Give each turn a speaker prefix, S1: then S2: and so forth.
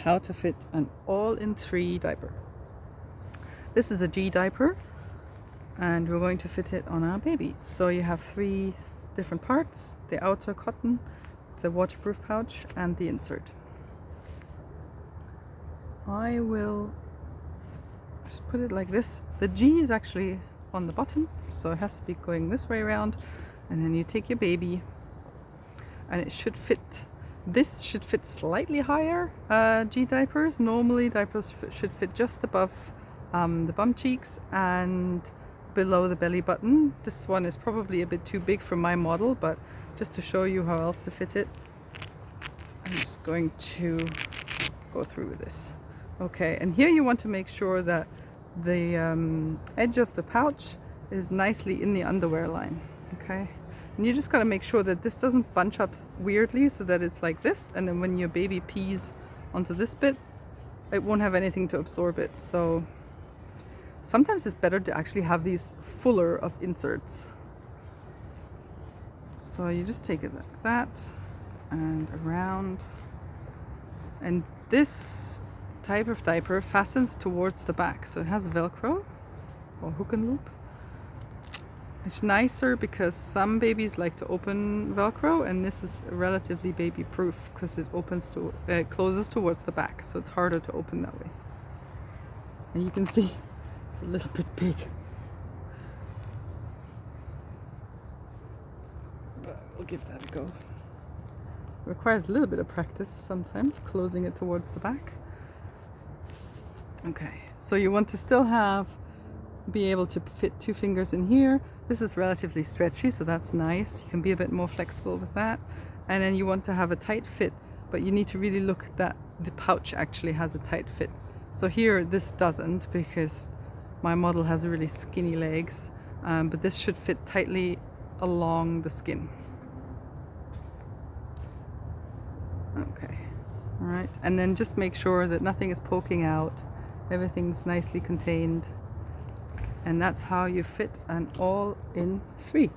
S1: how to fit an all-in-3 diaper. This is a gDiaper and we're going to fit it on our baby. So you have 3 different parts: the outer cotton, the waterproof pouch, and the insert. I will just put it like this. The G is actually on the bottom, so it has to be going this way around, and then you take your baby and it should fit. This should fit slightly higher. gDiapers, normally diapers should fit just above the bum cheeks and below the belly button. This one is probably a bit too big for my model, but just to show you how else to fit it, I'm just going to go through with this. Okay, and here you want to make sure that the edge of the pouch is nicely in the underwear line. Okay, and you just got to make sure that this doesn't bunch up weirdly, so that it's like this, and then when your baby pees onto this bit, it won't have anything to absorb it. So sometimes it's better to actually have these fuller of inserts. So you just take it like that and around, and this type of diaper fastens towards the back, so it has Velcro or hook and loop. It's nicer because some babies like to open Velcro, and this is relatively baby proof because it closes towards the back, so it's harder to open that way. And you can see it's a little bit big, but we'll give that a go. It requires a little bit of practice sometimes, closing it towards the back. Okay, so you want to still be able to fit 2 fingers in here. This is relatively stretchy, so that's nice. You can be a bit more flexible with that. And then you want to have a tight fit, but you need to really look that the pouch actually has a tight fit. So here this doesn't, because my model has really skinny legs, but this should fit tightly along the skin. Okay, all right, and then just make sure that nothing is poking out. Everything's nicely contained, and that's how you fit an all-in-3.